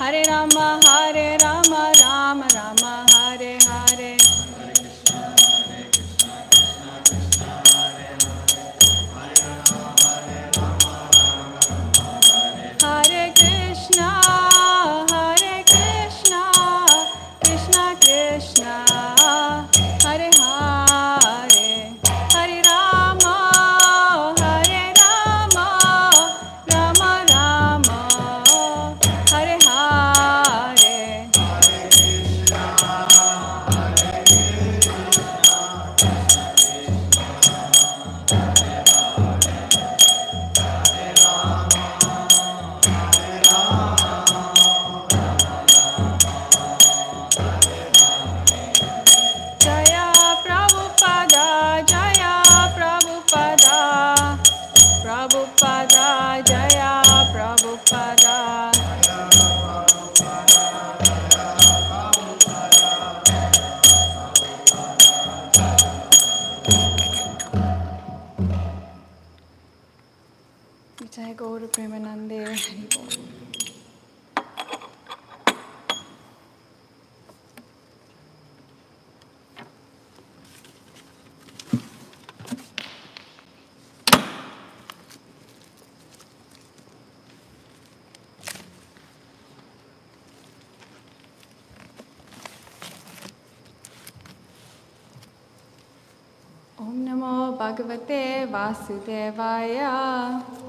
Hare Rama, Hare Rama, Rama Rama, Hare Hare. Hare Krishna, Krishna Krishna, Hare Hare, Hare Rama, Rama Rama, Hare Hare. Jaya Prabhupada, Jaya Prabhupada, Prabhupada, Jaya Prabhupada. Jai Gaura Premanande, Hari Bol. Om Namo Bhagavate Vasudevaya.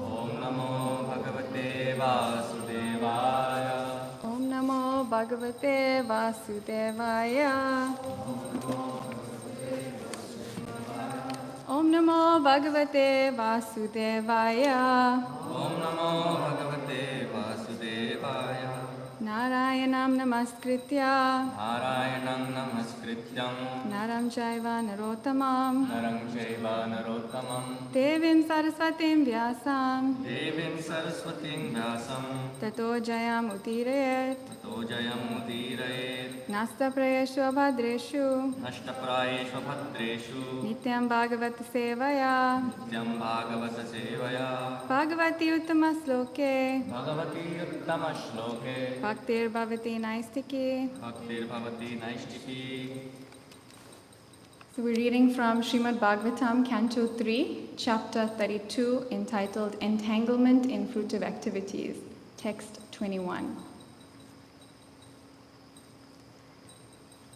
Om Namo Bhagavate Vasudevaya. Om Namo Bhagavate Vasudevaya. Om Namo Bhagavate Vasudevaya. Om Namo Bhagavate Vasudevaya. Narayanam Namaskritya Narayanam Namaskrityam Naram Chaiva Narottamam Naram Chaiva Narottamam Devim Saraswatim Vyasam Devim Saraswatim Vyasam Tato Jayam Utirayet Tato Jayam Udirayet Nasta Prayeshu Abhadreshu Nashtaprayeshu Bhadreshu Nityam Bhagavata Sevaya Nityam Bhagavata Sevaya Bhagavati Uttama Sloke Bhagavati Uttama Shloke Bhaktir Bhavati Naistiki. Bhaktir Bhavati Naishtiki. So we're reading from Śrimad Bhāgavatam, Canto 3, Chapter 32, entitled Entanglement in Fruitive Activities, Text 21.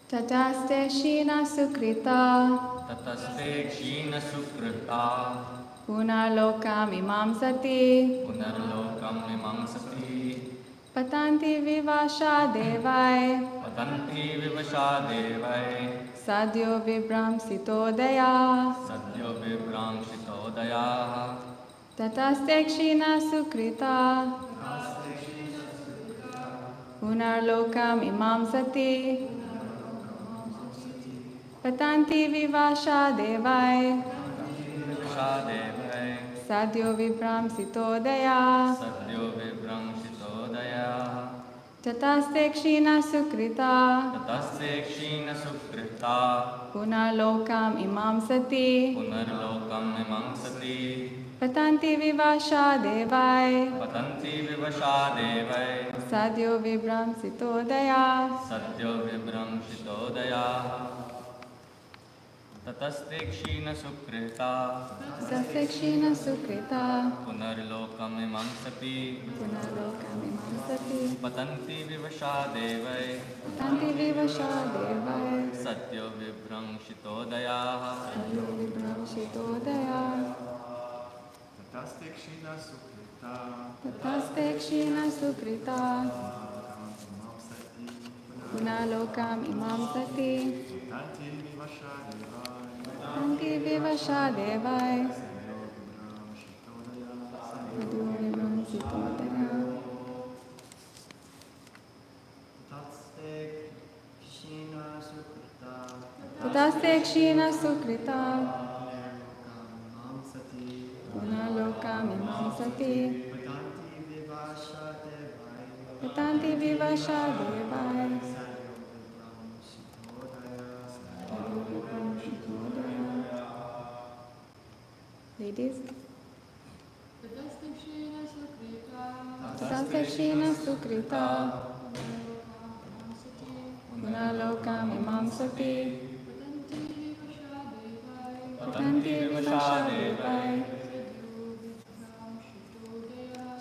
Tataste Shina Sukrita Tataste Kshina Sukrita Punarlokam Imam Sati Punarlokam Mimamsati Patanti Vivasha Devai Patanti Vivasha Devai Sadhyo Vibram Sitodaya Sadhyo Vibram Shitodaya Tataste Kshina Sukrita Punarlokam Imam Sati Patanti Vivasha Devai Vivasha Devai Sadhyo Vibram Sitodaya Sadhyo Vibram Shitodaya Tataste Kshina Sukrita Tataste Kshina Sukrita Punarlokam Imam Sati Punarlokam Mimamsati Patanti Vivasha Devai Patanti Vivasha Devai Sadhyo Vibram Sitodaya Sadhyo Vibram Shitodaya Tataste Kshina Sukrita Tataste Kshina Sukrita Punarlokam Mimamsati Punarlokam Imam Sati Patanti Vivasha Devai Patanti Vivasha Devai Sadhyo Vibram Shitodaya Sadhyo Vibram Sitodaya Tataste Kshina Sukrita Tataste Kshina Sukrita Punarlokam Imam Sati Tanti Vivasha Devai Patanti Vivasha Devai Sadhyo Vibram Sitodaya Tataste Kshina Sukrita Punarlokam Imam Sati Patanti Vivasha Devai Ladies. Tataste Kshina Sukrita mamsati. Patanti vivashadevai.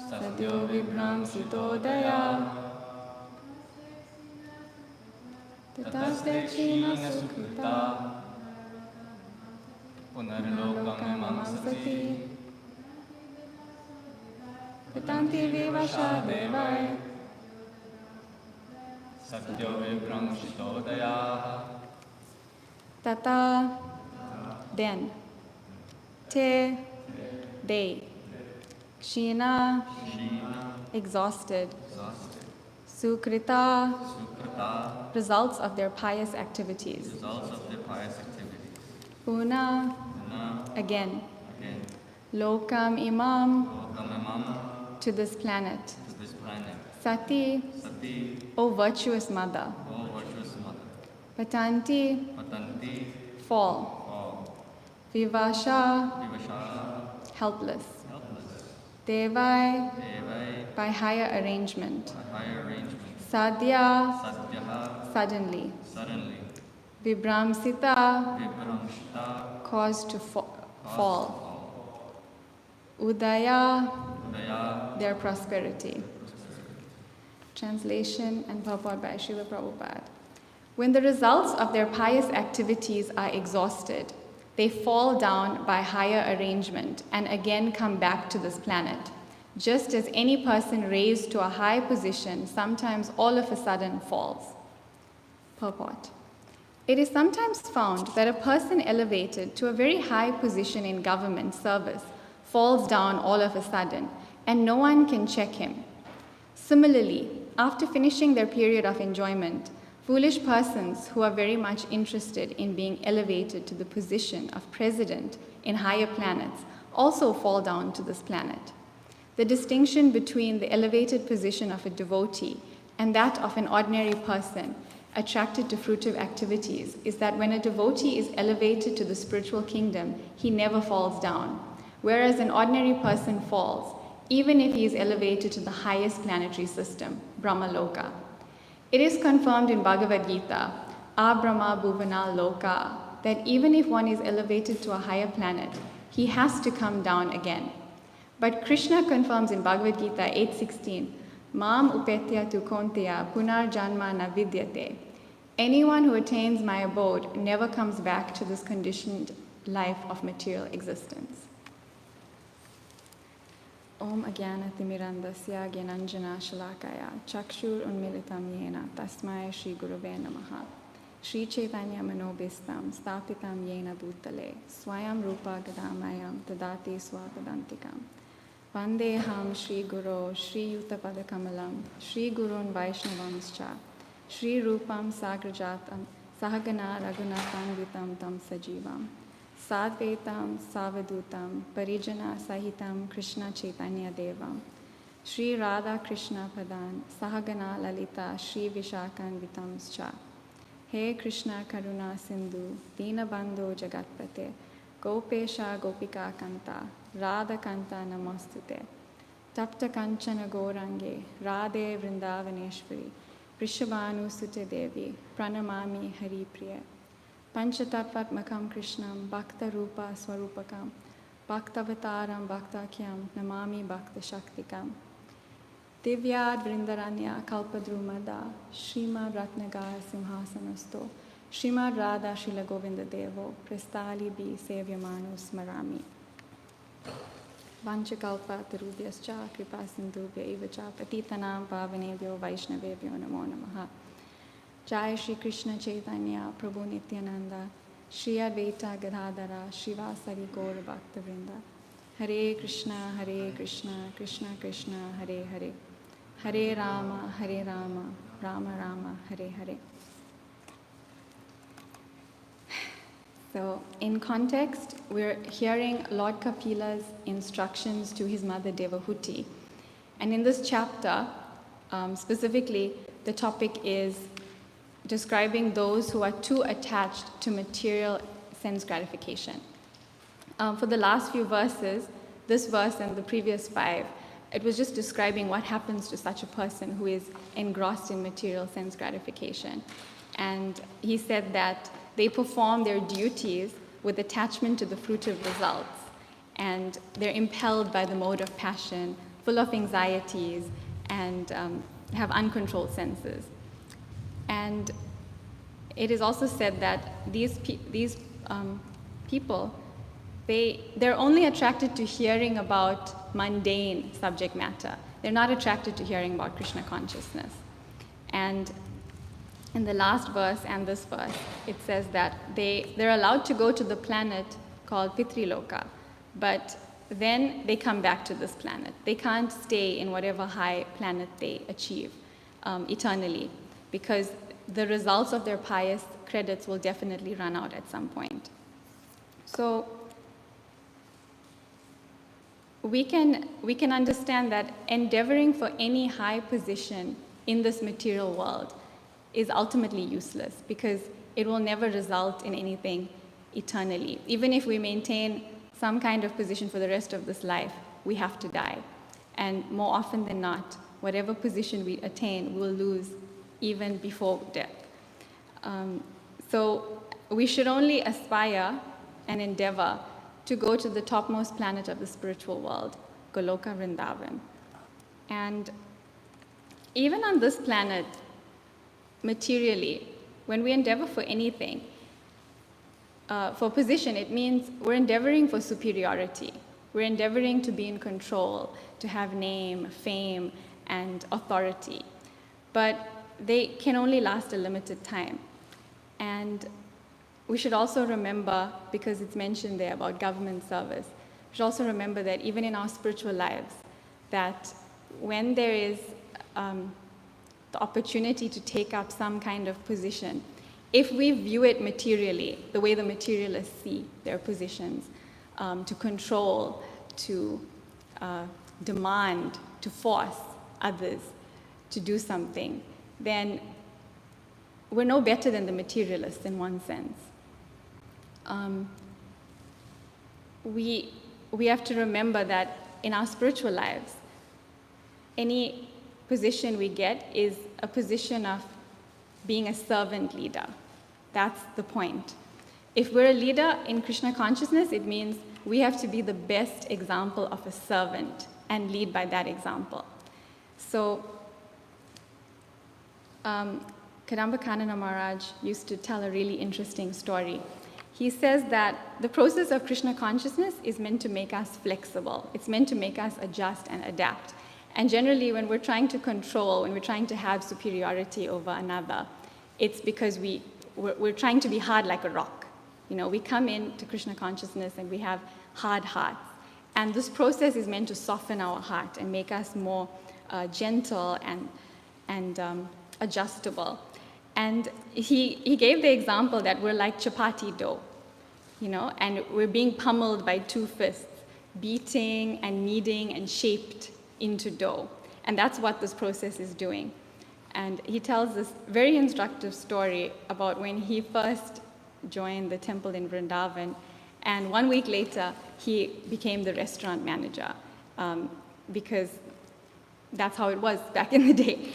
Sadyo vibramsitodaya. Tataste kshina sukrita. Punarlokam sati. Patanti vivashadevai. Sadyo vibramshitodaya. Tata, then. Te, they. Kshina, exhausted. Sukrita, Sukrita. results of their pious activities. Results of their pious activities. Puna, again. Lokam imam, Lokam to this planet. to this planet. Sati, Sati. O virtuous mother. O virtuous mother. Patanti, Patanti. fall. Fall. Vivasha, Vivasha. helpless. Helpless. Devai, Devai. by higher arrangement. A higher arrangement. Sadhya, Sadhyaha. suddenly. Suddenly. Vibramsita, Vibramshita. caused to Caused fall. Udaya, Udaya. their prosperity. Translation and purport by Srila Prabhupada. When the results of their pious activities are exhausted, they fall down by higher arrangement and again come back to this planet. Just as any person raised to a high position sometimes all of a sudden falls. Purport. It is sometimes found that a person elevated to a very high position in government service falls down all of a sudden, and no one can check him. Similarly, after finishing their period of enjoyment, foolish persons who are very much interested in being elevated to the position of president in higher planets also fall down to this planet. The distinction between the elevated position of a devotee and that of an ordinary person attracted to fruitive activities is that when a devotee is elevated to the spiritual kingdom, he never falls down, whereas an ordinary person falls, even if he is elevated to the highest planetary system, Brahmaloka. It is confirmed in Bhagavad Gita, Abrahma Bhuvana Loka, that even if one is elevated to a higher planet, he has to come down again. But Krishna confirms in Bhagavad Gita 8:16, Mam upetya tu konteya punar janma na vidyate. Anyone who attains my abode never comes back to this conditioned life of material existence. Om Agyanatimirandasya Gyananjana Shalakaya Chakshur Unmilitam Yena Tasmaya Shri Gurave Namaha Shri Chaitanya Manobhistam Stapitam Yena Bhutale Swayam Rupa Gadamayam Tadati Swapadantikam Vandeham Shri Guru Shri Yutapada Kamalam Shri Gurun Vaishnavamscha Shri Rupam Sagrajatam Sahagana Raghunatham Tam Sajivam Sadvetam Savadutam Parijana Sahitam Krishna Chaitanya Devam Shri Radha Krishna Padan Sahagana Lalita Shri Vishakan Vitamscha He Krishna Karuna Sindhu Dinabandho Jagatpate Gopesha Gopika Kanta Radha Kanta Namostute Tapta Kanchana Gorange Radhe Vrindavaneshwari Vrishabhanu Sute Devi Pranamami Hari Priya Panchatattvatmakam Krishnam Bhakta Rupa Swarupakam Bhaktavataram Bhaktakyam Namami Bhakta Shaktikam Divyad Vrindaranya Kalpadrumada Srimad Ratnagar Simhasanasto Srimad Radha Srila Govinda Devo Prestali Bi Sevyamanu Smarami Vanchakalpa Tarubhyascha Kripa Sindhubhya Ivacha Patitanam Pavanebhyo Vaishnavebhyo Namo Namaha Jai Shri Krishna Chaitanya Prabhu Nityananda Shri Advaita Gadadhara Shivasari Gaur Bhakta Vrinda Hare Krishna Krishna Krishna Hare Hare Hare Rama Rama Rama Hare Hare. So in context, we're hearing Lord Kapila's instructions to his mother Devahuti. And in this chapter, specifically, the topic is describing those who are too attached to material sense gratification. For the last few verses, this verse and the previous 5, it was just describing what happens to such a person who is engrossed in material sense gratification. And he said that they perform their duties with attachment to the fruitive results. And they're impelled by the mode of passion, full of anxieties, and have uncontrolled senses. And it is also said that these people, they're only attracted to hearing about mundane subject matter. They're not attracted to hearing about Krishna consciousness. And in the last verse and this verse, it says that they're allowed to go to the planet called Pitriloka, but then they come back to this planet. They can't stay in whatever high planet they achieve eternally, because the results of their pious credits will definitely run out at some point. So we can understand that endeavoring for any high position in this material world is ultimately useless, because it will never result in anything eternally. Even if we maintain some kind of position for the rest of this life, we have to die. And more often than not, whatever position we attain, we'll lose even before death. So we should only aspire and endeavor to go to the topmost planet of the spiritual world, Goloka Vrindavan. And even on this planet, materially, when we endeavor for anything, for position, it means we're endeavoring for superiority. We're endeavoring to be in control, to have name, fame, and authority. But they can only last a limited time. And we should also remember, because it's mentioned there about government service, we should also remember that even in our spiritual lives, that when there is the opportunity to take up some kind of position, if we view it materially, the way the materialists see their positions, to control, to demand, to force others to do something, then we're no better than the materialists in one sense. We have to remember that in our spiritual lives, any position we get is a position of being a servant leader. That's the point. If we're a leader in Krishna consciousness, it means we have to be the best example of a servant and lead by that example. So, Kadamba Kanana Maharaj used to tell a really interesting story. He says that the process of Krishna consciousness is meant to make us flexible. It's meant to make us adjust and adapt. And generally, when we're trying to control, when we're trying to have superiority over another, it's because we're trying to be hard like a rock. You know, we come into Krishna consciousness and we have hard hearts. And this process is meant to soften our heart and make us more gentle and adjustable. And he gave the example that we're like chapati dough, you know, and we're being pummeled by two fists, beating and kneading and shaped into dough. And that's what this process is doing. And he tells this very instructive story about when he first joined the temple in Vrindavan, and 1 week later, he became the restaurant manager, because that's how it was back in the day.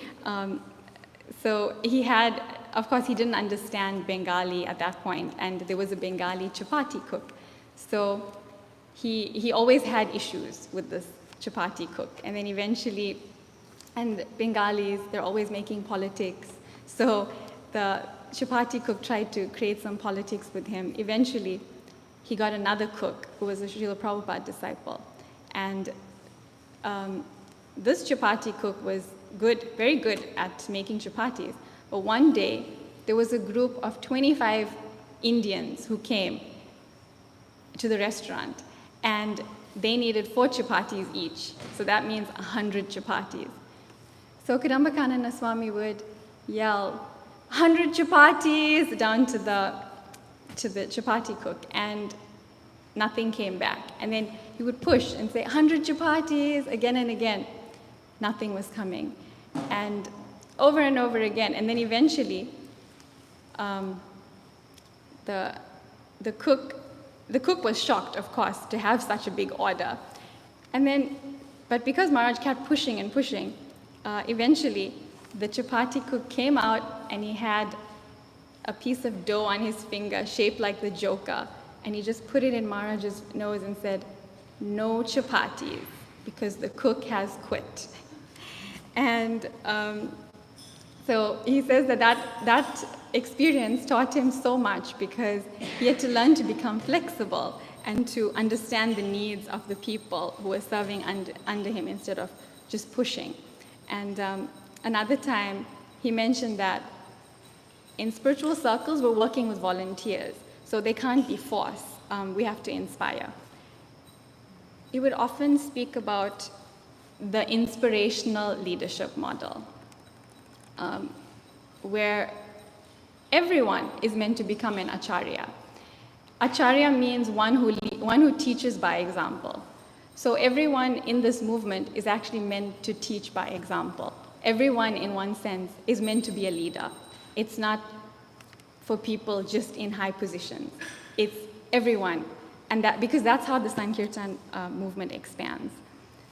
So he had, of course, he didn't understand Bengali at that point, and there was a Bengali chapati cook. So he always had issues with this chapati cook. And then eventually, and Bengalis, they're always making politics. So the chapati cook tried to create some politics with him. Eventually, he got another cook who was a Srila Prabhupada disciple. And this chapati cook was good, very good at making chapatis. But one day, there was a group of 25 Indians who came to the restaurant, and they needed 4 chapatis each. So that means 100 chapatis. So Kadamba Kanana Swami would yell, 100 chapatis, down to the chapati cook, and nothing came back. And then he would push and say, 100 chapatis, again and again. Nothing was coming. And over again. And then eventually, the cook was shocked, of course, to have such a big order. But because Maharaj kept pushing and pushing, eventually the chapati cook came out and he had a piece of dough on his finger shaped like the Joker, and he just put it in Maharaj's nose and said, "No chapatis, because the cook has quit." And so he says that experience taught him so much, because he had to learn to become flexible and to understand the needs of the people who were serving under him instead of just pushing. And another time, he mentioned that in spiritual circles, we're working with volunteers, so they can't be forced. We have to inspire. He would often speak about the inspirational leadership model, where everyone is meant to become an acharya. Acharya means one who teaches by example. So everyone in this movement is actually meant to teach by example. Everyone, in one sense, is meant to be a leader. It's not for people just in high positions. It's everyone, and because that's how the Sankirtan movement expands.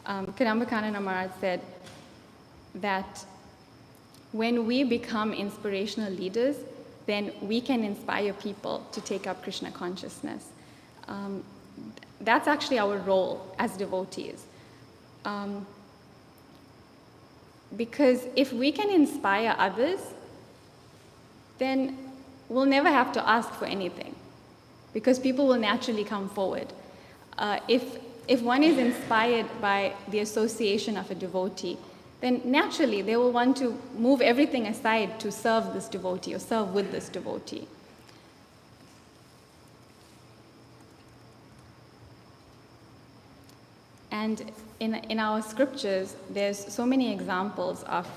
Kadambakanana Maharaj said that when we become inspirational leaders, then we can inspire people to take up Krishna consciousness. That's actually our role as devotees. Because if we can inspire others, then we'll never have to ask for anything, because people will naturally come forward. If one is inspired by the association of a devotee, then naturally they will want to move everything aside to serve this devotee or serve with this devotee. And in our scriptures, there's so many examples of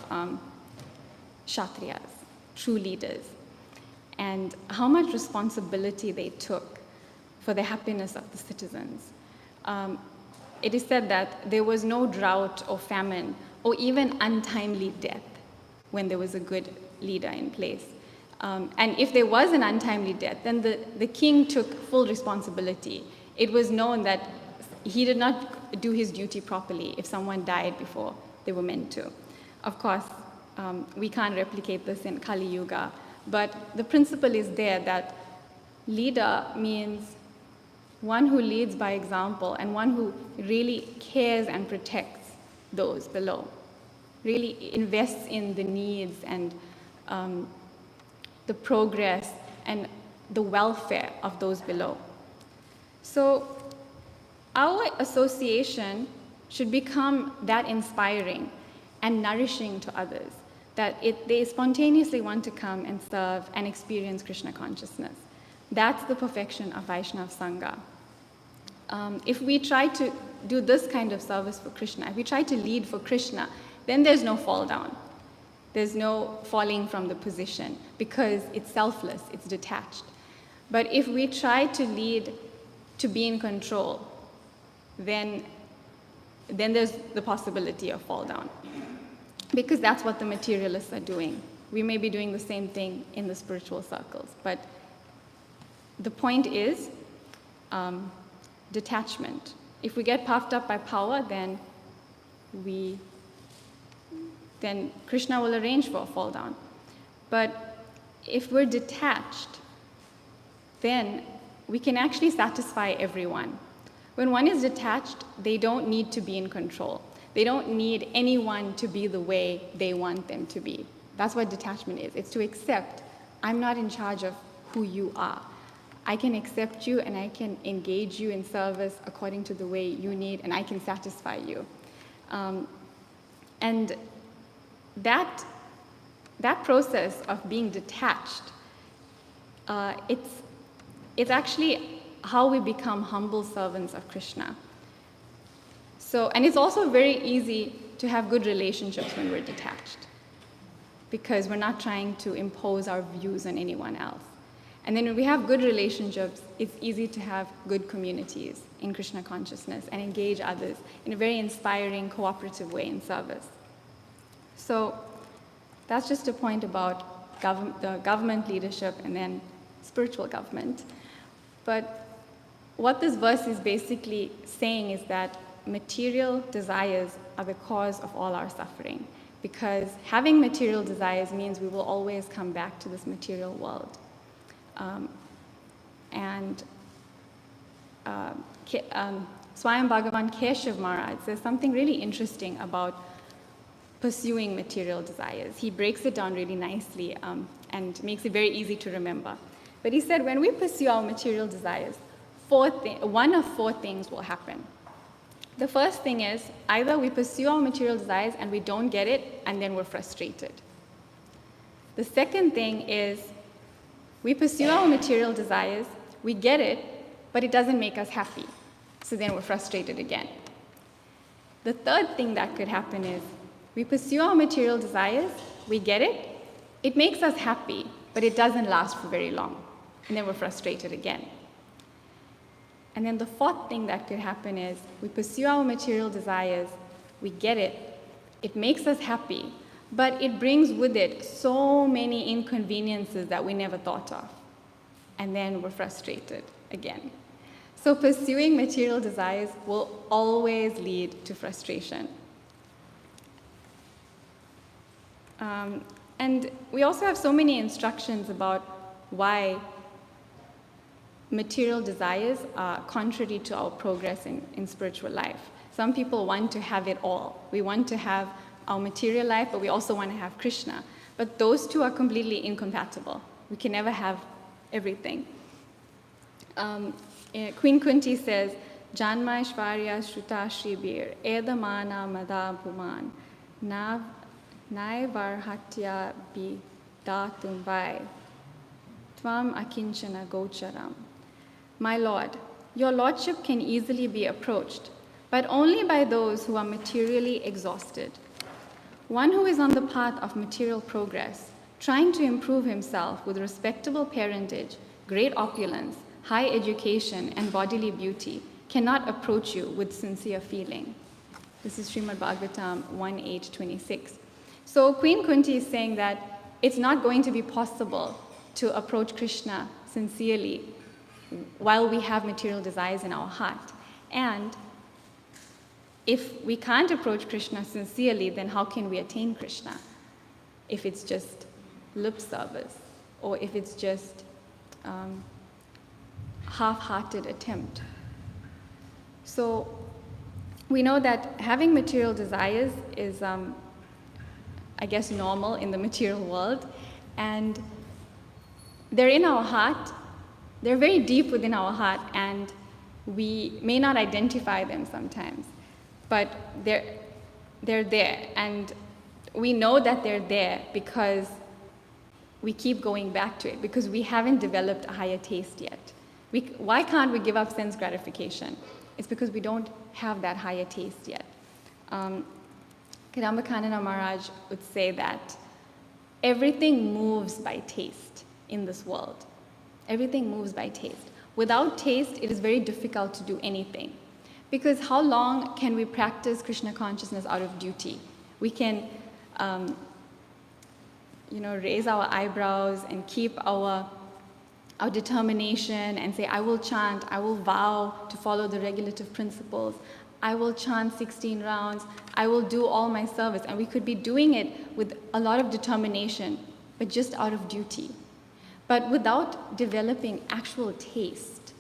Kshatriyas, true leaders, and how much responsibility they took for the happiness of the citizens. It is said that there was no drought or famine or even untimely death when there was a good leader in place. And if there was an untimely death, then the king took full responsibility. It was known that he did not do his duty properly if someone died before they were meant to. Of course, we can't replicate this in Kali Yuga, but the principle is there that leader means one who leads by example and one who really cares and protects those below, really invests in the needs and the progress and the welfare of those below. So our association should become that inspiring and nourishing to others, that they spontaneously want to come and serve and experience Krishna consciousness. That's the perfection of Vaishnava Sangha. If we try to do this kind of service for Krishna, if we try to lead for Krishna, then there's no fall down. There's no falling from the position, because it's selfless, it's detached. But if we try to lead to be in control, then there's the possibility of fall down, because that's what the materialists are doing. We may be doing the same thing in the spiritual circles, but the point is detachment. If we get puffed up by power, then Krishna will arrange for a fall down. But if we're detached, then we can actually satisfy everyone. When one is detached, they don't need to be in control. They don't need anyone to be the way they want them to be. That's what detachment is. It's to accept, I'm not in charge of who you are. I can accept you and I can engage you in service according to the way you need, and I can satisfy you. And that process of being detached, it's actually how we become humble servants of Krishna. So, and it's also very easy to have good relationships when we're detached, because we're not trying to impose our views on anyone else. And then when we have good relationships, it's easy to have good communities in Krishna consciousness and engage others in a very inspiring, cooperative way in service. So that's just a point about the government leadership and then spiritual government. But what this verse is basically saying is that material desires are the cause of all our suffering, because having material desires means we will always come back to this material world. And Swayam Bhagavan Keshav Maharaj says something really interesting about pursuing material desires. He breaks it down really nicely and makes it very easy to remember. But he said when we pursue our material desires, one of four things will happen. The first thing is either we pursue our material desires and we don't get it, and then we're frustrated. The second thing is we pursue our material desires, we get it, but it doesn't make us happy. So then we're frustrated again. The third thing that could happen is we pursue our material desires, we get it, it makes us happy, but it doesn't last for very long. And then we're frustrated again. And then the fourth thing that could happen is we pursue our material desires, we get it, it makes us happy, but it brings with it so many inconveniences that we never thought of. And then we're frustrated again. So pursuing material desires will always lead to frustration. And we also have so many instructions about why material desires are contrary to our progress in spiritual life. Some people want to have it all. We want to have our material life, but we also want to have Krishna. But those two are completely incompatible. We can never have everything. Queen Kunti says, Janma Ishvarya Shruta Shribir, Edamana Mada Puman, Nai Varhatya Bidatum Vai, Tvam Akinchana Gocharam. My Lord, your Lordship can easily be approached, but only by those who are materially exhausted. One who is on the path of material progress, trying to improve himself with respectable parentage, great opulence, high education, and bodily beauty, cannot approach you with sincere feeling. This is Śrimad Bhāgavatam 1:8-26. So Queen Kunti is saying that it's not going to be possible to approach Krishna sincerely while we have material desires in our heart. And if we can't approach Krishna sincerely, then how can we attain Krishna? If it's just lip service, or if it's just half-hearted attempt. So we know that having material desires is, I guess, normal in the material world, and they're in our heart. They're very deep within our heart, and we may not identify them sometimes, but they're there, and we know that they're there because we keep going back to it, because we haven't developed a higher taste yet. Why can't we give up sense gratification? It's because we don't have that higher taste yet. Kadamba Maharaj would say that everything moves by taste in this world. Everything moves by taste. Without taste, it is very difficult to do anything. Because how long can we practice Krishna consciousness out of duty? We can raise our eyebrows and keep our determination and say, I will chant, I will vow to follow the regulative principles, I will chant 16 rounds, I will do all my service. And we could be doing it with a lot of determination, but just out of duty. But without developing actual taste,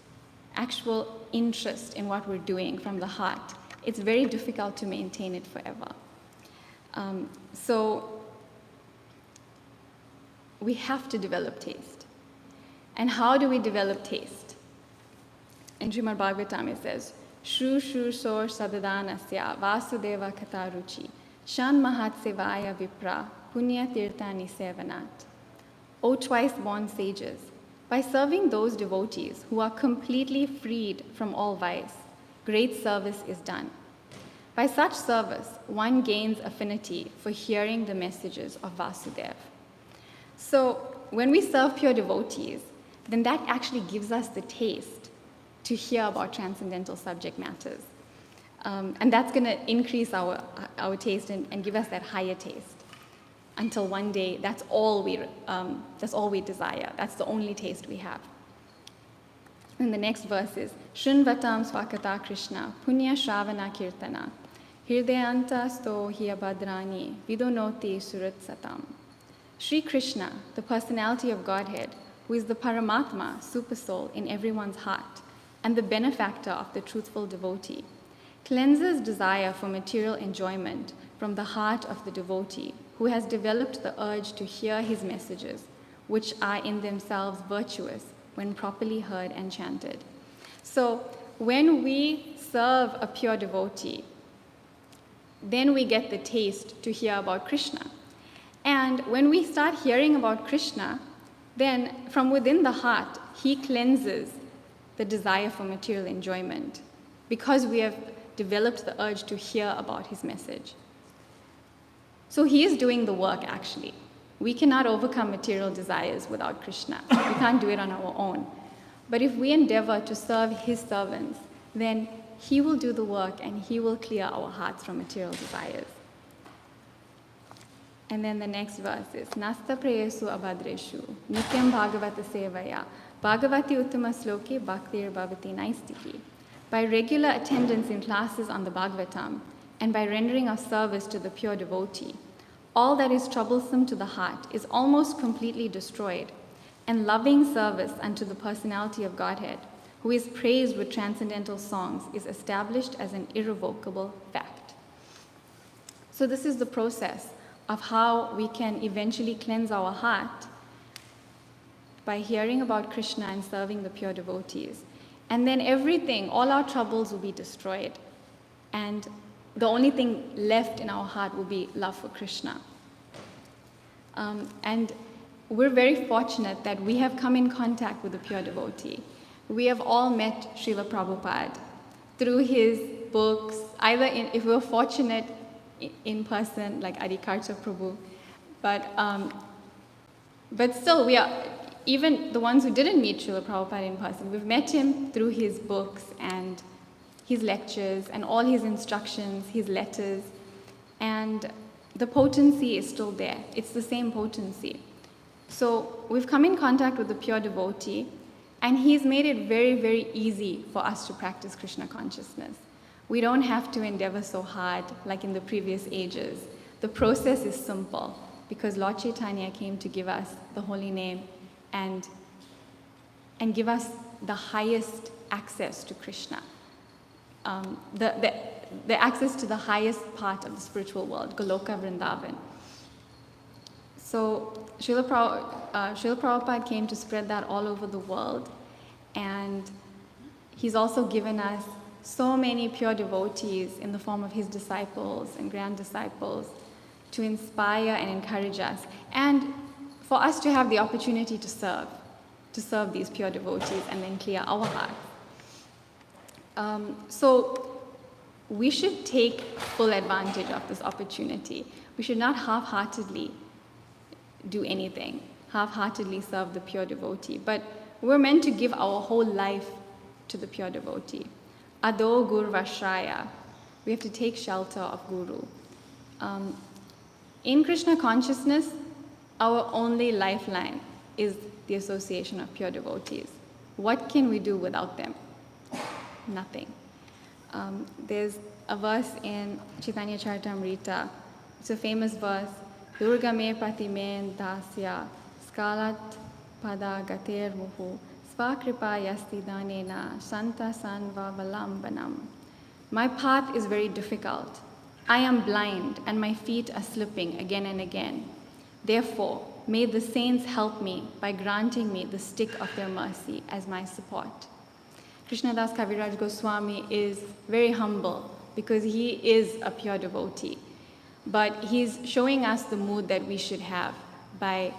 actual interest in what we're doing from the heart, it's very difficult to maintain it forever. So we have to develop taste. And how do we develop taste? In Śrimad Bhāgavatam it says, Shru Shru Sor Sadadanasya Vasudeva Kataruchi Shan Mahat Sevaya Vipra Punya Tirtani Sevanat. O twice born sages, by serving those devotees who are completely freed from all vice, great service is done. By such service, one gains affinity for hearing the messages of Vasudeva. So when we serve pure devotees, then that actually gives us the taste to hear about transcendental subject matters. And that's going to increase our taste and give us that higher taste. Until one day, that's all we desire. That's the only taste we have. And the next verse is, Shunvatam Swakata Krishna, Punya Shravana Kirtana, Hirdayanta Sto Hiyabadrani, Vidonoti Surat Satam. Sri Krishna, the personality of Godhead, who is the Paramatma, Supersoul, in everyone's heart, and the benefactor of the truthful devotee, cleanses desire for material enjoyment from the heart of the devotee, who has developed the urge to hear his messages, which are in themselves virtuous when properly heard and chanted. So when we serve a pure devotee, then we get the taste to hear about Krishna. And when we start hearing about Krishna, then from within the heart, he cleanses the desire for material enjoyment because we have developed the urge to hear about his message. So he is doing the work, actually. We cannot overcome material desires without Krishna. We can't do it on our own. But if we endeavor to serve his servants, then he will do the work and he will clear our hearts from material desires. And then the next verse is, Nasta preyesu abhadreshu, nityam bhagavata sevaya, bhagavati uttama sloke bhaktir bhavati naistiki. By regular attendance in classes on the Bhagavatam, and by rendering of service to the pure devotee, all that is troublesome to the heart is almost completely destroyed, and loving service unto the personality of Godhead, who is praised with transcendental songs, is established as an irrevocable fact. So this is the process of how we can eventually cleanse our heart by hearing about Krishna and serving the pure devotees. And then everything, all our troubles will be destroyed. And the only thing left in our heart will be love for Krishna. And we're very fortunate that we have come in contact with a pure devotee. We have all met Srila Prabhupada through his books, either if we're fortunate in person, like Adikarta Prabhu, but still we are, even the ones who didn't meet Srila Prabhupada in person, we've met him through his books and his lectures and all his instructions, his letters, and the potency is still there. It's the same potency. So we've come in contact with the pure devotee, and he's made it very, very easy for us to practice Krishna consciousness. We don't have to endeavor so hard like in the previous ages. The process is simple because Lord Chaitanya came to give us the holy name and give us the highest access to Krishna. The access to the highest part of the spiritual world, Goloka Vrindavan. So Srila Prabhupada came to spread that all over the world, and he's also given us so many pure devotees in the form of his disciples and grand disciples to inspire and encourage us, and for us to have the opportunity to serve these pure devotees and then clear our hearts. So we should take full advantage of this opportunity. We should not half-heartedly do anything, half-heartedly serve the pure devotee, but we're meant to give our whole life to the pure devotee. Ado Gur Vashraya. We have to take shelter of Guru. In Krishna consciousness, our only lifeline is the association of pure devotees. What can we do without them? Nothing. There's a verse in Chaitanya Charitamrita. It's a famous verse. Durga me patimen dasya skalat pada gater muhu svakripa yasti danena santa sanva valambanam. My path is very difficult. I am blind and my feet are slipping again and again. Therefore, may the saints help me by granting me the stick of their mercy as my support. Krishnadas Kaviraj Goswami is very humble because he is a pure devotee. But he's showing us the mood that we should have by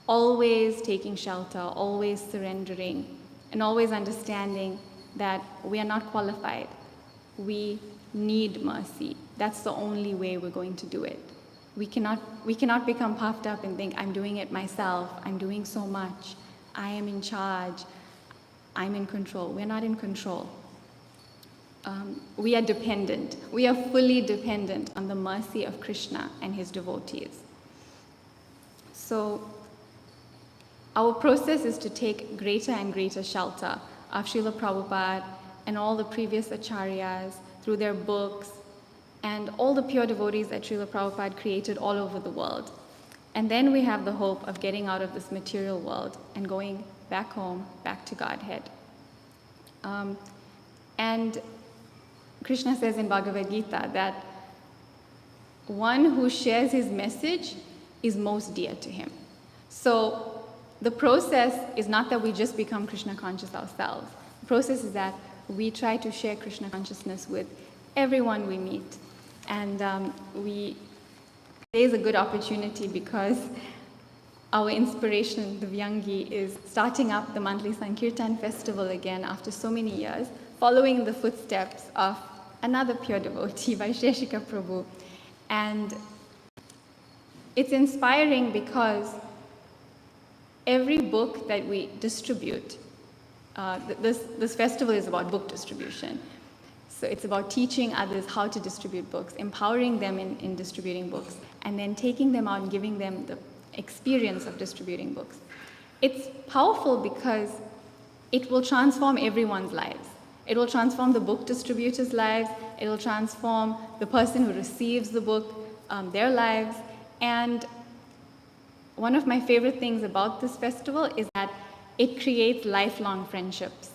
always taking shelter, always surrendering, and always understanding that we are not qualified. We need mercy. That's the only way we're going to do it. We cannot become puffed up and think, I'm doing it myself, I'm doing so much, I am in charge, I'm in control. We're not in control. We are dependent. We are fully dependent on the mercy of Krishna and his devotees. So our process is to take greater and greater shelter of Srila Prabhupada and all the previous acharyas through their books and all the pure devotees that Srila Prabhupada created all over the world. And then we have the hope of getting out of this material world and going back home, back to Godhead. And Krishna says in Bhagavad Gita that one who shares his message is most dear to him. So the process is not that we just become Krishna conscious ourselves. The process is that we try to share Krishna consciousness with everyone we meet. And today is a good opportunity because our inspiration, the Vyangi, is starting up the monthly Sankirtan festival again after so many years, following the footsteps of another pure devotee, Vaisheshika Prabhu. And it's inspiring because every book that we distribute, this festival is about book distribution. So it's about teaching others how to distribute books, empowering them in distributing books, and then taking them out and giving them the experience of distributing books. It's powerful because it will transform everyone's lives. It will transform the book distributors' lives. It will transform the person who receives the book, their lives. And one of my favorite things about this festival is that it creates lifelong friendships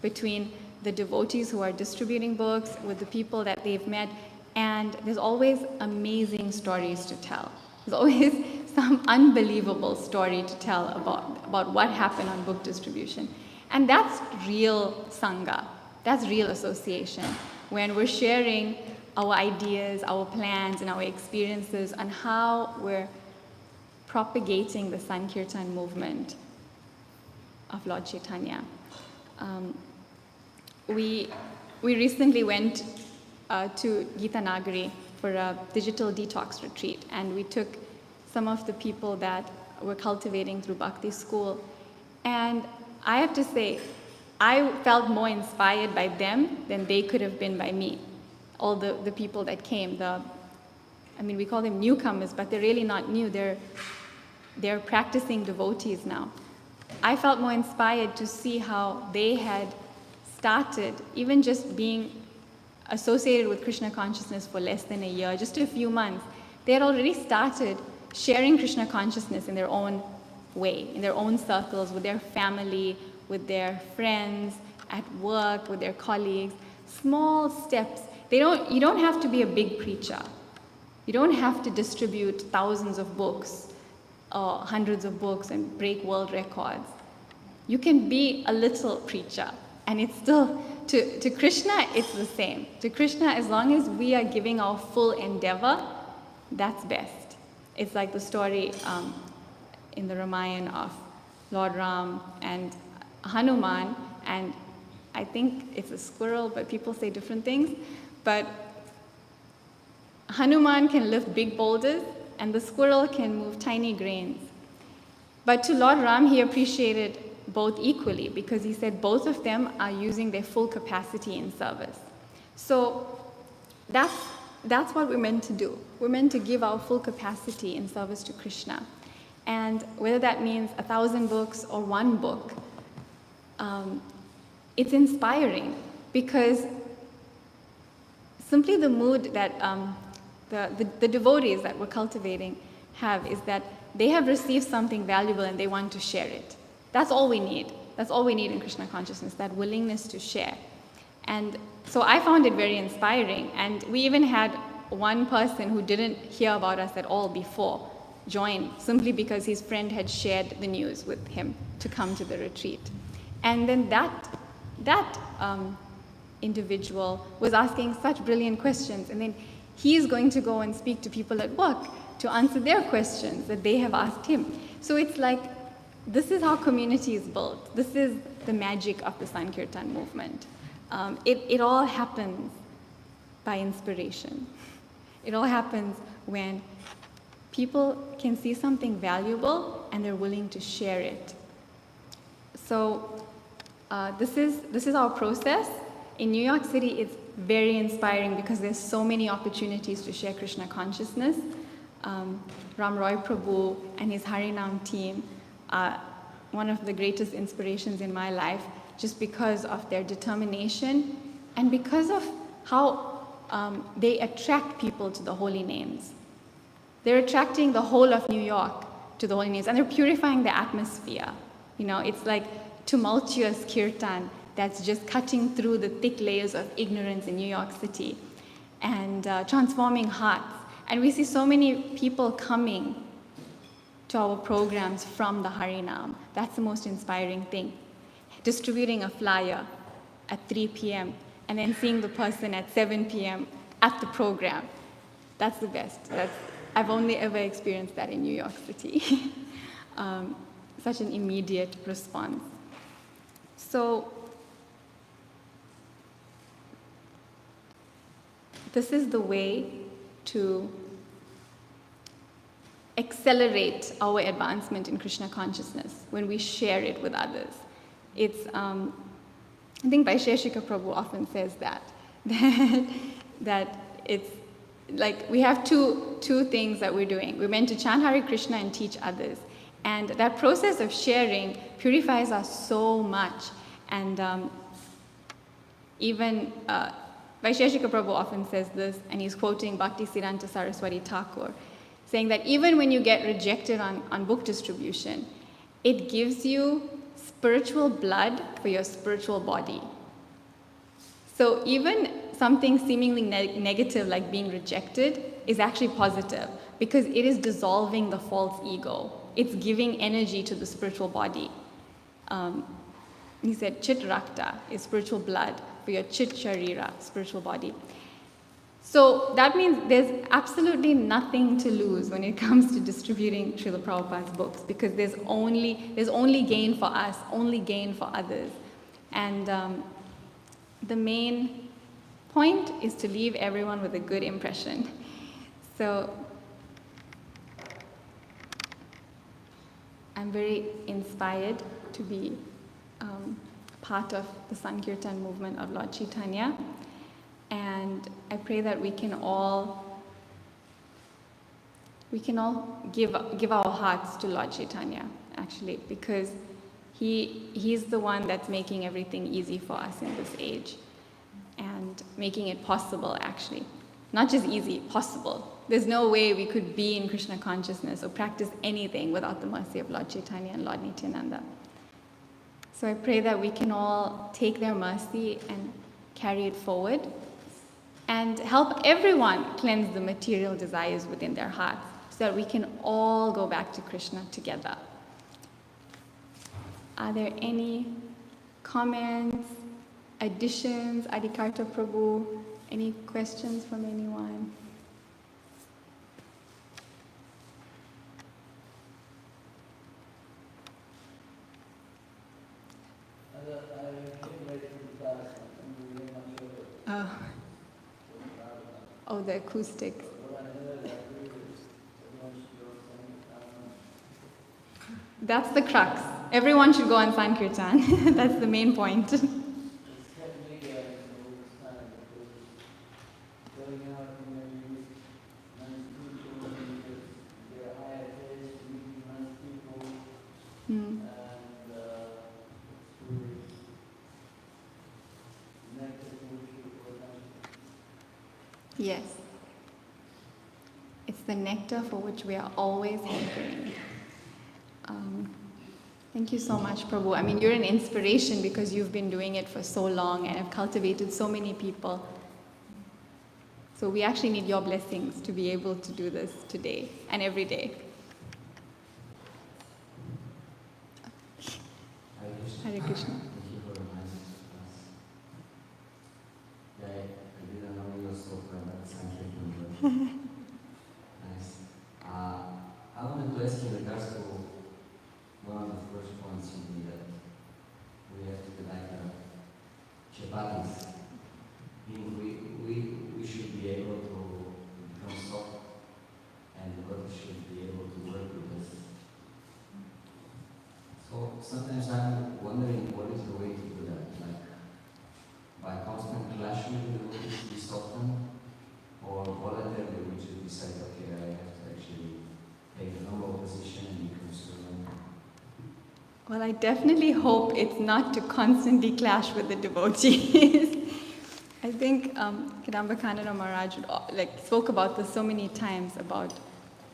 between the devotees who are distributing books with the people that they've met. And there's always amazing stories to tell. There's always some unbelievable story to tell about what happened on book distribution. And that's real Sangha. That's real association. When we're sharing our ideas, our plans, and our experiences on how we're propagating the Sankirtan movement of Lord Chaitanya. We recently went to Gita Nagari for a digital detox retreat, and we took some of the people that we're cultivating through Bhakti School. And I have to say, I felt more inspired by them than they could have been by me. All the people that came, we call them newcomers, but they're really not new. They're practicing devotees now. I felt more inspired to see how they had started, even just being associated with Krishna consciousness for less than a year, just a few months. They had already started sharing Krishna consciousness in their own way, in their own circles, with their family, with their friends, at work, with their colleagues. Small steps. You don't have to be a big preacher. You don't have to distribute thousands of books or hundreds of books and break world records. You can be a little preacher, and it's still, to Krishna, it's the same. To Krishna, as long as we are giving our full endeavor, that's best. It's like the story in the Ramayana of Lord Ram and Hanuman, and I think it's a squirrel, but people say different things. But Hanuman can lift big boulders, and the squirrel can move tiny grains. But to Lord Ram, he appreciated both equally, because he said both of them are using their full capacity in service. So that's what we're meant to do. We're meant to give our full capacity in service to Krishna. And whether that means 1,000 books or one book, it's inspiring, because simply the mood that the devotees that we're cultivating have is that they have received something valuable and they want to share it. That's all we need. That's all we need in Krishna consciousness, that willingness to share. And so I found it very inspiring. And we even had one person who didn't hear about us at all before join, simply because his friend had shared the news with him to come to the retreat. And then that individual was asking such brilliant questions. And then he's going to go and speak to people at work to answer their questions that they have asked him. So it's like, this is how community is built. This is the magic of the Sankirtan movement. It all happens by inspiration. It all happens when people can see something valuable and they're willing to share it. So this is our process. In New York City, it's very inspiring because there's so many opportunities to share Krishna consciousness. Ram Roy Prabhu and his Harinam team are one of the greatest inspirations in my life, just because of their determination and because of how they attract people to the holy names. They're attracting the whole of New York to the holy names, and they're purifying the atmosphere. It's like tumultuous kirtan that's just cutting through the thick layers of ignorance in New York City and transforming hearts. And we see so many people coming to our programs from the Harinam. That's the most inspiring thing. Distributing a flyer at 3 p.m. and then seeing the person at 7 p.m. at the program. That's the best. I've only ever experienced that in New York City. Such an immediate response. So, this is the way to accelerate our advancement in Krishna consciousness when we share it with others. It's, I think Vaisheshika Prabhu often says that it's like we have two things that we're doing. We're meant to chant Hare Krishna and teach others. And that process of sharing purifies us so much. And even Vaisheshika Prabhu often says this, and he's quoting Bhakti Siddhanta Saraswati Thakur, saying that even when you get rejected on book distribution, it gives you spiritual blood for your spiritual body. So even something seemingly negative like being rejected is actually positive because it is dissolving the false ego. It's giving energy to the spiritual body. He said, Chit Rakta is spiritual blood for your Chit Sharira, spiritual body. So that means there's absolutely nothing to lose when it comes to distributing Srila Prabhupada's books because there's only gain for us, only gain for others. And the main point is to leave everyone with a good impression. So I'm very inspired to be part of the Sankirtan movement of Lord Chaitanya. And I pray that we can all give our hearts to Lord Chaitanya, actually, because he's the one that's making everything easy for us in this age and making it possible, actually. Not just easy, possible. There's no way we could be in Krishna consciousness or practice anything without the mercy of Lord Chaitanya and Lord Nityananda. So I pray that we can all take their mercy and carry it forward and help everyone cleanse the material desires within their hearts so that we can all go back to Krishna together. Are there any comments, additions, Adikarta Prabhu? Any questions from anyone? Oh, the acoustic. That's the crux. Everyone should go on Sankirtan. That's the main point. Yes. It's the nectar for which we are always hankering. Thank you so much, Prabhu. I mean, you're an inspiration because you've been doing it for so long and have cultivated so many people. So we actually need your blessings to be able to do this today and every day. Hare Krishna. Thank you for reminding us. Yeah, I didn't know you were so Sankirtan. Nice. I wanted to ask in regards to one of the first points you made that we have to be like chapatis. We should be able to become soft and the Lord should be able to work with us. So sometimes I'm wondering what is the way to do that? Like by constant clashing with the devotees to be softened, or voluntarily we just decide, okay, I have to actually take a humble position and become servant. Well, I definitely hope it's not to constantly clash with the devotees. I think Kadamba Kanana Maharaj spoke about this so many times about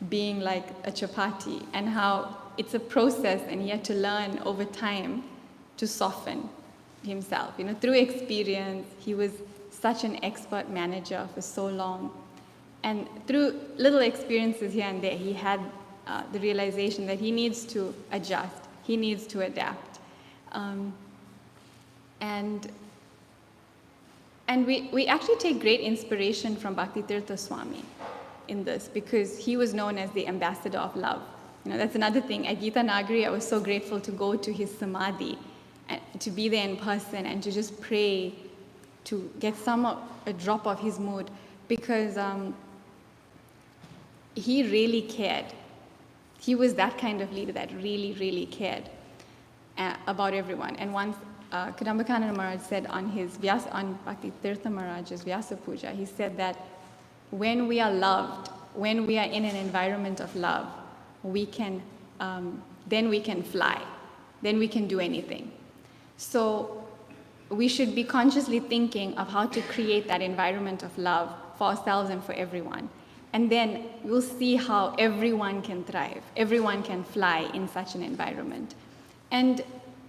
being like a chapati, and how it's a process and he had to learn over time to soften himself. Through experience, he was such an expert manager for so long. And through little experiences here and there, he had the realization that he needs to adjust, he needs to adapt. And we actually take great inspiration from Bhakti Tirtha Swami in this, because he was known as the ambassador of love. That's another thing. At Gita Nagari, I was so grateful to go to his samadhi, and to be there in person and to just pray, to get a drop of his mood, because he really cared. He was that kind of leader that really, really cared about everyone. And once Kadambakananda Maharaj said on Bhakti Tirtha Maharaj's Vyasa Puja, he said that when we are loved, when we are in an environment of love, then we can fly, then we can do anything. So we should be consciously thinking of how to create that environment of love for ourselves and for everyone. And then we'll see how everyone can thrive, everyone can fly in such an environment. And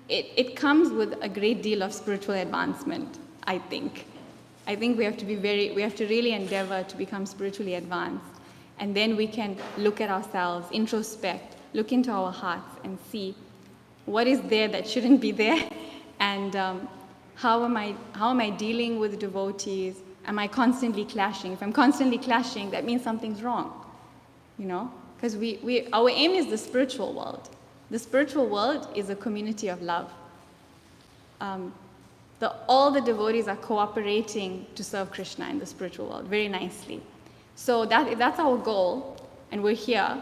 it comes with a great deal of spiritual advancement, I think. I think we have to really endeavor to become spiritually advanced. And then we can look at ourselves, introspect, look into our hearts and see what is there that shouldn't be there, and how am I dealing with devotees? Am I constantly clashing? If I'm constantly clashing, that means something's wrong, because our aim is the spiritual world. The spiritual world is a community of love. All the devotees are cooperating to serve Krishna in the spiritual world very nicely. So if that's our goal, and we're here,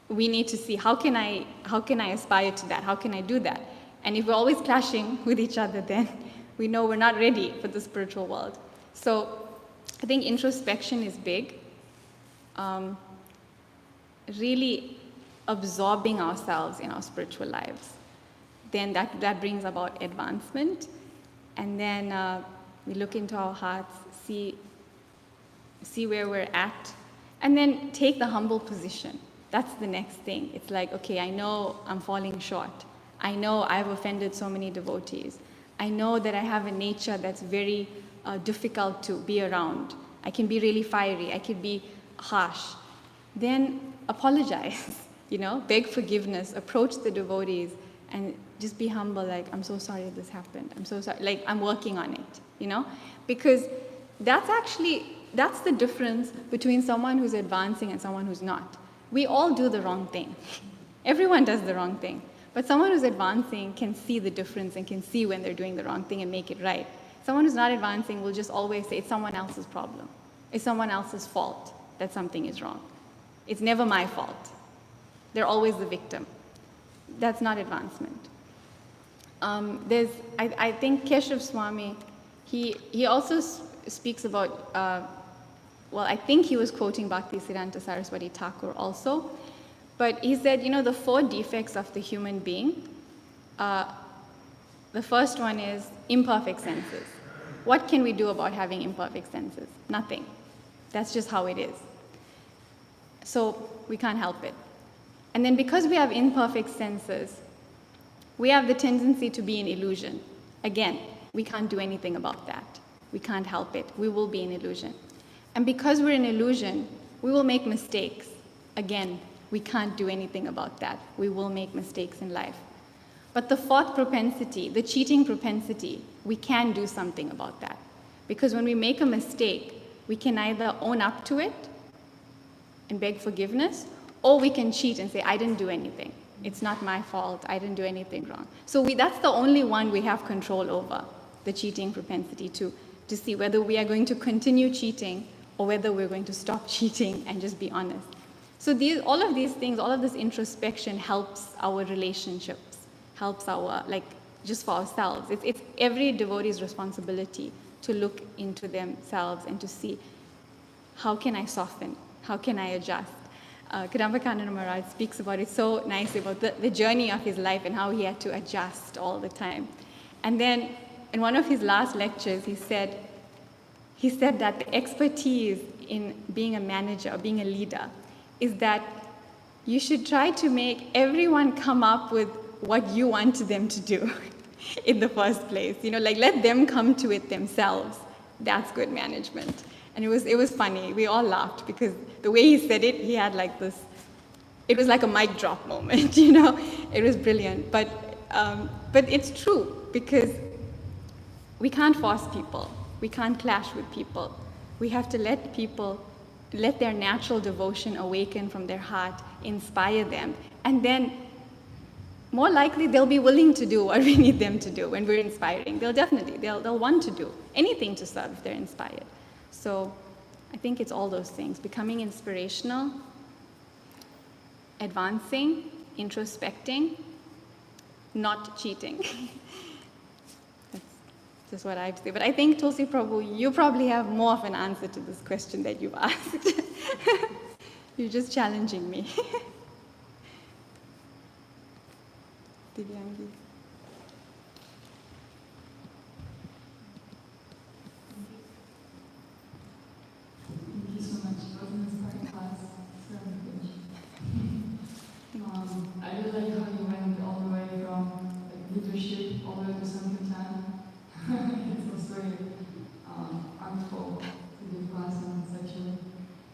we need to see how can I aspire to that? How can I do that? And if we're always clashing with each other, then we know we're not ready for the spiritual world. So I think introspection is big. Really absorbing ourselves in our spiritual lives. Then that brings about advancement. And then we look into our hearts, see where we're at, and then take the humble position. That's the next thing. It's like, okay, I know I'm falling short. I know I've offended so many devotees. I know that I have a nature that's very difficult to be around. I can be really fiery. I can be harsh. Then apologize, beg forgiveness, approach the devotees, and just be humble, like, I'm so sorry that this happened. I'm so sorry, like, I'm working on it, Because that's the difference between someone who's advancing and someone who's not. We all do the wrong thing. Everyone does the wrong thing. But someone who's advancing can see the difference and can see when they're doing the wrong thing and make it right. Someone who's not advancing will just always say, it's someone else's problem. It's someone else's fault that something is wrong. It's never my fault. They're always the victim. That's not advancement. I think Keshav Swami, he also speaks about, I think he was quoting Bhaktisiddhanta Saraswati Thakur also, but he said, the 4 defects of the human being, the first one is imperfect senses. What can we do about having imperfect senses? Nothing. That's just how it is. So we can't help it. And then because we have imperfect senses, we have the tendency to be in illusion. Again, we can't do anything about that. We can't help it. We will be in illusion. And because we're in illusion, we will make mistakes. Again, we can't do anything about that. We will make mistakes in life. But the 4th propensity, the cheating propensity, we can do something about that. Because when we make a mistake, we can either own up to it and beg forgiveness, or we can cheat and say, I didn't do anything. It's not my fault. I didn't do anything wrong. So that's the only one we have control over, the cheating propensity, to see whether we are going to continue cheating or whether we're going to stop cheating and just be honest. So all of these things, all of this introspection helps our relationships, helps our, just for ourselves. It's every devotee's responsibility to look into themselves and to see, how can I soften? How can I adjust? Kadambakananda Maharaj speaks about it so nicely, about the journey of his life and how he had to adjust all the time. And then in one of his last lectures, he said that the expertise in being a manager, being a leader, is that you should try to make everyone come up with what you want them to do in the first place. Like let them come to it themselves. That's good management. And it was funny. We all laughed because the way he said it, he had like this, it was like a mic drop moment, It was brilliant. But it's true because we can't force people. We can't clash with people. We have to let their natural devotion awaken from their heart, inspire them, and then more likely they'll be willing to do what we need them to do when we're inspiring. They'll want to do anything to serve if they're inspired. So I think it's all those things: becoming inspirational, advancing, introspecting, not cheating. That's just what I have to say. But I think, Tulsi Prabhu, you probably have more of an answer to this question that you've asked. You're just challenging me. Divyangi. Thank you so much. It was an inspiring class. So good. I really like how you went all the way from leadership all the way to Sankirtan. It was very artful to do class on this actually.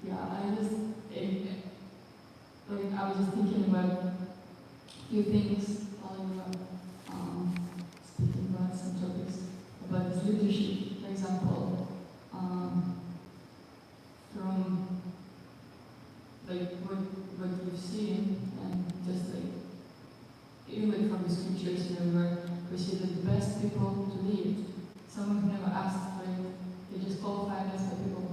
Yeah, I was just thinking about a few things while you were speaking about some topics about this leadership. For example, from what you've seen, and just even from the scriptures, where we see that the best people to lead, someone who never asked for it, they just qualified as the people,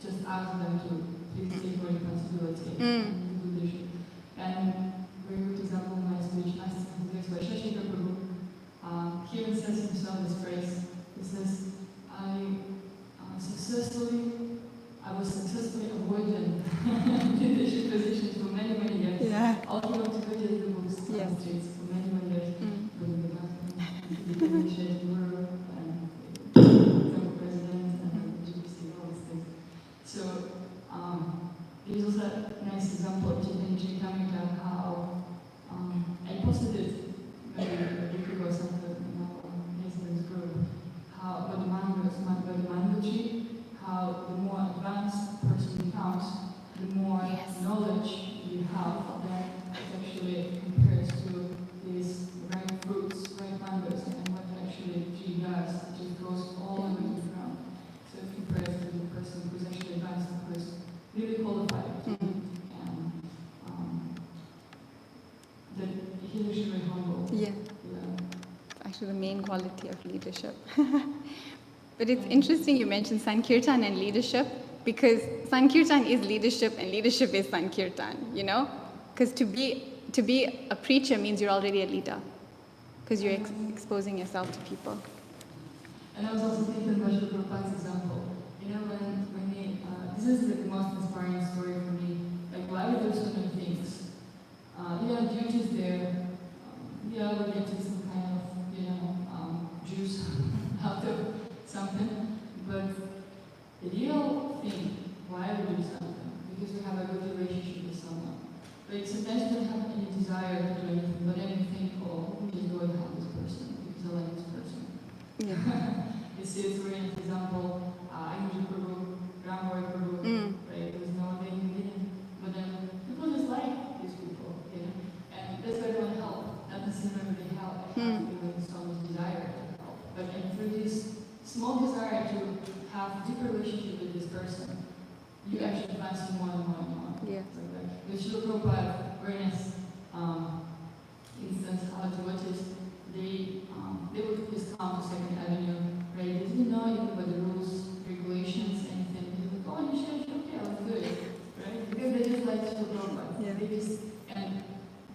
just ask them to please take more responsibility and do leadership. And very good example in my speech last week by Shashikar Prabhu. He even says himself this phrase. He says, I was successfully avoiding leadership positions for many, many years. Yeah. All he wanted to do is the books on the streets for many, many years. Doing the government, the guru, and the president, and the GPC, all these things. So, there's also a nice example of Chaitanya how I posted it maybe a week ago or something in our listeners group, how the Mangaji, how the more advanced person becomes, the more knowledge you have that it actually compares to these ripe fruits, ripe mangoes, and what actually G does, it just goes all the way to the ground. So it compares to the person who's actually advanced, who's really qualified. He was very humble. Yeah. It's actually the main quality of leadership. But it's interesting you mentioned Sankirtan and leadership, because Sankirtan is leadership and leadership is Sankirtan, Because to be a preacher means you're already a leader, because you're exposing yourself to people. And I was also thinking about the Prabhupada's example. When he, this is the most inspiring story for me. Why we do so many things? Duties there. We get to some kind of, juice out of something. But the real thing, why we do something, because we have a good relationship with someone. Sometimes we don't have any desire to do anything, but then we think, let me just go and help this person, because I like this person. Yeah. You see, it's for example, Ayush Prabhu, Ramboy Prabhu, right? There was no one that he didn't, but then people just like these people, and that's why they want to help. Not necessarily they help, with so much desire to help, but through this small desire to have a deeper relationship with this person, you actually advance more and more and more. Yeah. The Srila Prabhupada, very nice instance, how to watch it, they would just come to Second Avenue, right? They didn't know anything about the rules, regulations, anything. They were like, you should, okay, I'll do it, right? Because they just like Srila Prabhupada. Yeah. And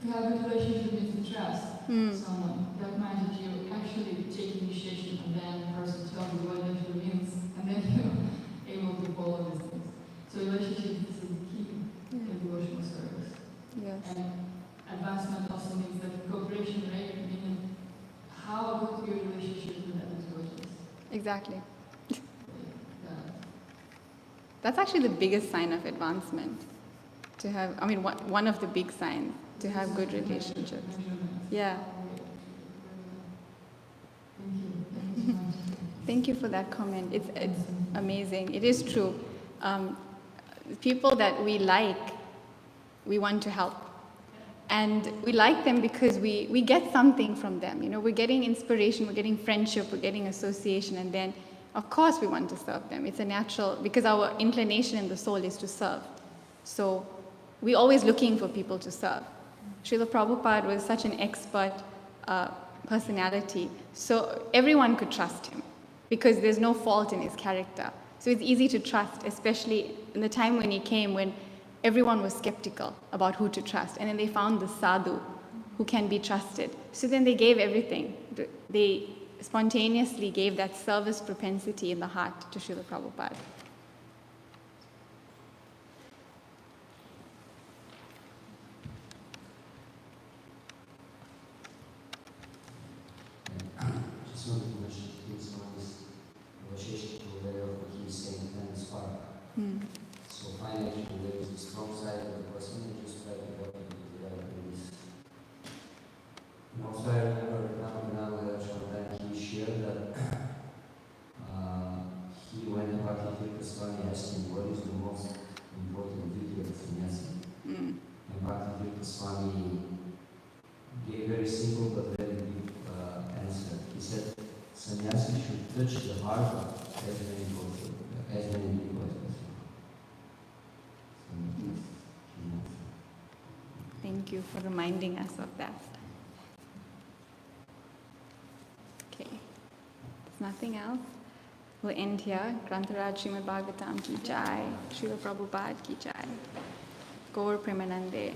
to have a relationship means to trust someone. That means that you actually take initiation and then the person tells you what it actually means, and then you're able to follow these things. So relationship is the key in devotional service. Yes. And advancement also means that cooperation, right? Meaning how good your relationship with other devotees. Exactly. Yeah. That's actually the biggest sign of advancement. to have, I mean, one of the big signs, to have good relationships. Yeah. Thank you for that comment. It's amazing. It is true. People that we like, we want to help. And we like them because we get something from them. You know, we're getting inspiration, we're getting friendship, we're getting association, and then, of course, we want to serve them. It's a natural, because our inclination in the soul is to serve. So we're always looking for people to serve. Srila Prabhupada was such an expert personality, so everyone could trust him because there's no fault in his character. So it's easy to trust, especially in the time when he came, when everyone was skeptical about who to trust. And then they found the sadhu who can be trusted. So then they gave everything. They spontaneously gave that service propensity in the heart to Srila Prabhupada. Just wanted to mention things on this negotiation to the of what he was saying in this part. So finally, there is the strong side of the person and just try to help him to develop this. And also I remember now that he shared that he went to Bhakti Swami asked him what is the most important duty of sannyasi. And Bhakti Swami gave a very simple but very deep answer. He said, sannyasi should touch the heart of as many people as possible. Thank you for reminding us of that. Okay, there's nothing else. We'll end here. Grantaraj Śrimad Bhāgavatam ki jai. Srila Prabhupada ki jai. Gaur Premanande.